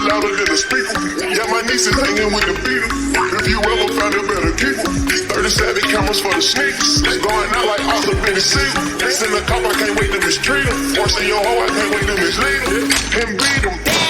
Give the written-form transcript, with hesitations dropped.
louder than the speaker. Yeah, my niece is hanging with the beater. If you ever found a better keeper, 37 cameras for the sneakers. Going out like Arthur Benny Siegel. Send a cop, I can't wait to mistreat him. Forcing your hoe, I can't wait to mislead him. And beat him.